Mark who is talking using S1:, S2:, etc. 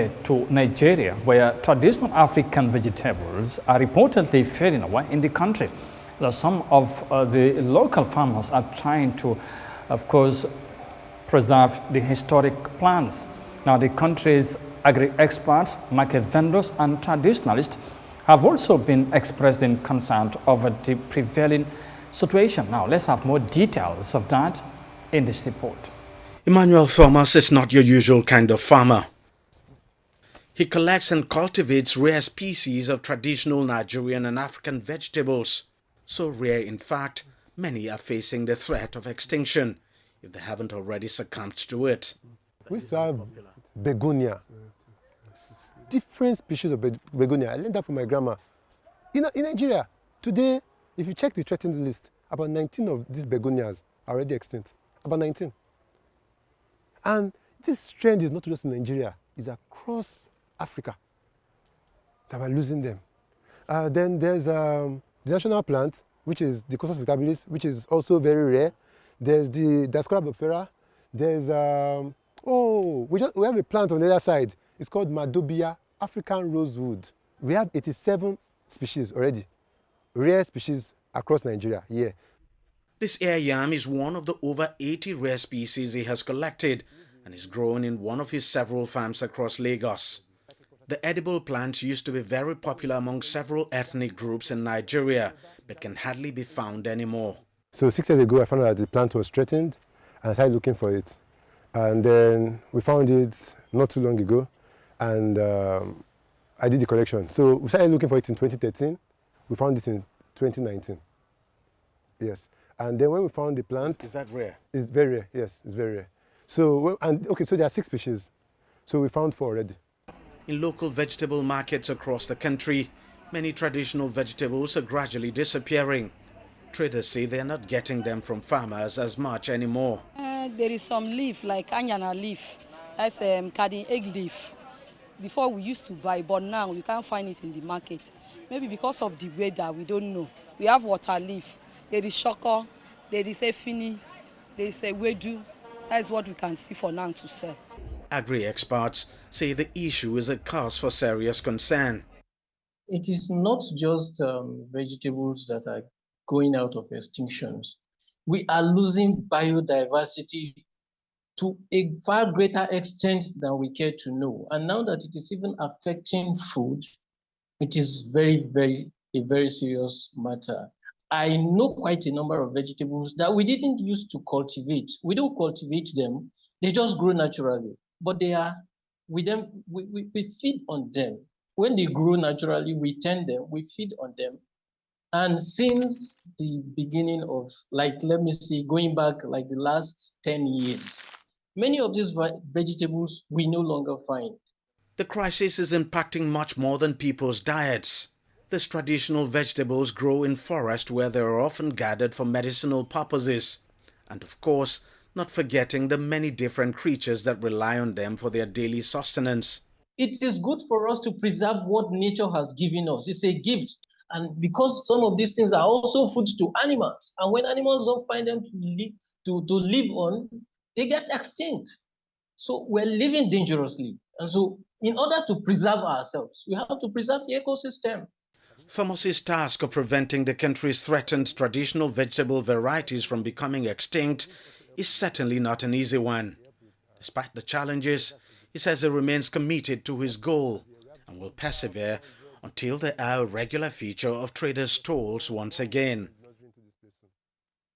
S1: To Nigeria, where traditional African vegetables are reportedly fading away in the country. Some of the local farmers are trying to, of course, preserve the historic plants. Now, the country's agri-experts, market vendors, and traditionalists have also been expressing concern over the prevailing situation. Now, let's have more details of that in this report.
S2: Emmanuel Thomas is not your usual kind of farmer. He collects and cultivates rare species of traditional Nigerian and African vegetables. So rare, in fact, many are facing the threat of extinction if they haven't already succumbed to it.
S3: We used to have begonia, different species of begonia. I learned that from my grandma. In Nigeria, today, if you check the threatened list, about 19 of these begonias are already extinct. About 19. And this trend is not just in Nigeria, it's across Africa that we're losing them. Then there's the national plant, which is the Costus vegetabilis, which is also very rare. There's the Dioscora bifera. There's we have a plant on the other side. It's called Madobia African rosewood. We have 87 species already, rare species across Nigeria. Yeah.
S2: This air yam is one of the over 80 rare species he has collected and is grown in one of his several farms across Lagos. The edible plant used to be very popular among several ethnic groups in Nigeria, but can hardly be found anymore.
S3: So 6 years ago, I found out that the plant was threatened, and I started looking for it. And then we found it not too long ago, and I did the collection. So we started looking for it in 2013. We found it in 2019. Yes. And then when we found the plant...
S2: Is that rare?
S3: It's very rare, yes, it's very rare. So, so there are 6 species. So we found 4 already.
S2: In local vegetable markets across the country, many traditional vegetables are gradually disappearing. Traders say they are not getting them from farmers as much anymore.
S4: There is some leaf, like anyana leaf, that's garden egg leaf. Before we used to buy, but now we can't find it in the market. Maybe because of the weather, we don't know. We have water leaf, there is shoko, there is efini, there is a wedu. That's what we can see for now to sell.
S2: Agri-experts say the issue is a cause for serious concern.
S5: It is not just vegetables that are going out of extinctions. We are losing biodiversity to a far greater extent than we care to know. And now that it is even affecting food, it is a very serious matter. I know quite a number of vegetables that we didn't used to cultivate. We don't cultivate them, they just grow naturally. But they are, we feed on them. When they grow naturally, we tend them, we feed on them. And since the beginning of, going back like the last 10 years, many of these vegetables we no longer find.
S2: The crisis is impacting much more than people's diets. These traditional vegetables grow in forests where they are often gathered for medicinal purposes. And of course, not forgetting the many different creatures that rely on them for their daily sustenance.
S5: It is good for us to preserve what nature has given us. It's a gift. And because some of these things are also food to animals, and when animals don't find them to live on, they get extinct. So we're living dangerously. And so in order to preserve ourselves, we have to preserve the ecosystem.
S2: Thomas's task of preventing the country's threatened traditional vegetable varieties from becoming extinct is certainly not an easy one. Despite the challenges, he says he remains committed to his goal and will persevere until they are a regular feature of traders' stalls once again.